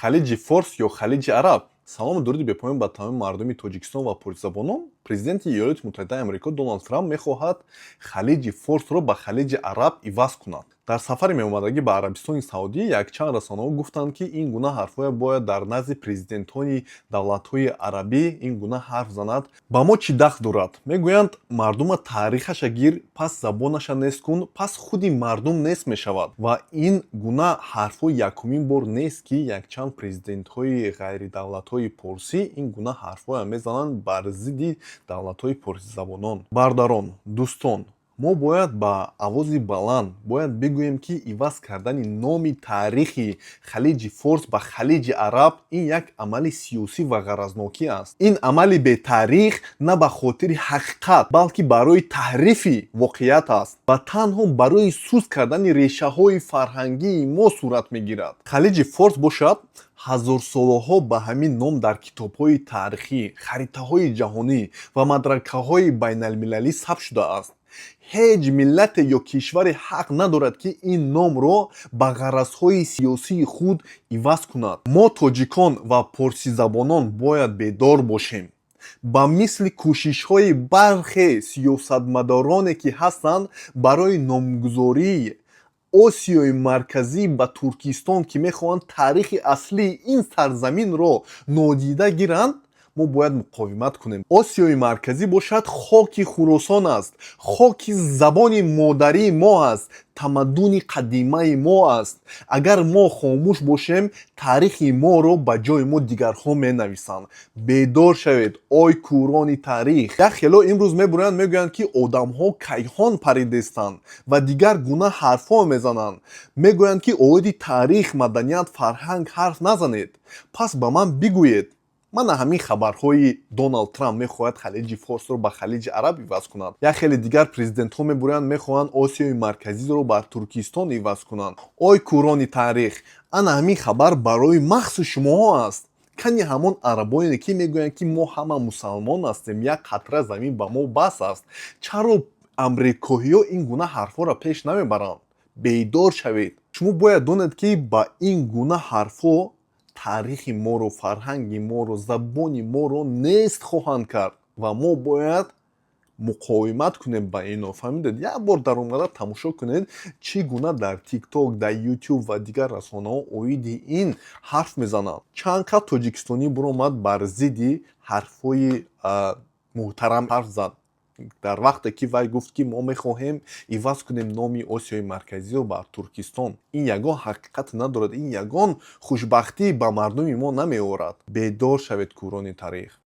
халиҷи Форс ё халиҷи Араб. Салому дуруди бепоён ба тамоми мардуми Тоҷикистон ва порисзабонон. Президенти Иёлоти Муттаҳидаи Амрико Доналд Трамп мехоҳад халиҷи Форсро ба халиҷи Араб иваз кунад. Дар сафари меомадагӣ ба Арабистони Саудӣ якчанд расонаҳо гуфтанд, ки ин гуна ҳарфҳоя бояд дар назди президентони давлатҳои арабӣ ин гуна ҳарф занад. Ба мо чӣ дахл дорад? Мегӯянд мардума таърихаша гир, пас забонаша нест кун, пас худи мардум нест мешавад. Ва ин гуна ҳарфҳо якумин бор нест, ки якчанд президентҳои ғайридавлатҳои порсӣ ин гуна ҳарфҳоя мезананд бар зидди давлатҳои порсизабонон. Бардарон, дӯстон, мо бояд ба авози баланд бояд бигӯем, ки иваз кардани номи таърихи халиҷи Форс ба халиҷи Араб ин як амали сиёсӣ ва ғаразнокӣ аст. Ин амали бетаърих на ба хотири ҳақиқат, балки барои таҳрифи воқеият аст ва танҳо барои суст кардани решаҳои фарҳангии мо сурат мегирад. Халиҷи Форс бошад ҳазорсолаҳо ба ҳамин ном дар китобҳои таърихӣ, харитаҳои ҷаҳонӣ ва мадракаҳои байналмилалӣ сабт шудааст. ҳеҷ миллате ё кишваре ҳақ надорад, ки ин номро ба ғаразҳои сиёсии худ иваз кунад. Мо тоҷикон ва порсизабонон бояд бедор бошем. Ба мисли кӯшишҳои бархе сиёсатмадороне, ки ҳастанд барои номгузории Осиёи Марказӣ ба Туркистон, ки мехоҳанд таърихи аслии ин сарзаминро нодида гиранд, мо бояд муқовимат кунем. Осиёи Марказӣ бошад хоки Хуросон аст, хоки забони модарии мо аст, тамаддуни қадимаи мо аст. Агар мо хомӯш бошем, таърихи моро ба ҷои мо дигарҳо менависанд. Бедор шавед, ой кӯрони таърих. Як хело имрӯз мебуранд, мегӯянд, ки одамҳо кайҳон паридестанд ва дигар гуна ҳарфҳо мезананд. Мегӯянд, ки оиди таърих, маданият, фарҳанг ҳарф назанед. Пас ба ман бигӯед, мана ҳамин хабарҳои Доналд Трамп мехоҳад халиҷи Форсро ба халиҷи Араб иваз кунад. Як хеле дигар президентҳо мебуранд, мехоҳанд Осиёи Марказиро бар Туркистон иваз кунанд. Ой кӯрони таърих, ана ҳамин хабар барои махсу шумоҳо аст. Кани ҳамон арабоне, ки мегӯянд, ки мо ҳама мусалмон ҳастем, як қатра замин ба мо бас аст. Чаро амрикоиҳо ин гуна ҳарфҳоро пеш намебаранд? Бедор шавед. Шумо бояд донед, ки ба ин гуна ҳарфҳо таърихи моро, фарҳанги моро, забони моро нест хоҳанд кард ва мо бояд муқовимат кунем ба ино. Фаҳмидед? Як бор дар омада тамошо кунед, чӣ гуна дар TikTok, дар YouTube ва дигар расонаҳо оиди ин ҳарф мезананд. Чанд қад тоҷикистонӣ биромад бар зидди ҳарфҳои муҳтарам ҳарф зад. Дар вақте ки вай гуфт, ки мо мехоҳем иваз кунем номи Осиёи Марказиро бар Туркистон. Ин ягон ҳақиқате надорад, ин ягон хушбахтӣ ба мардуми мо намеорад. Бедор шавед кӯрони таърих.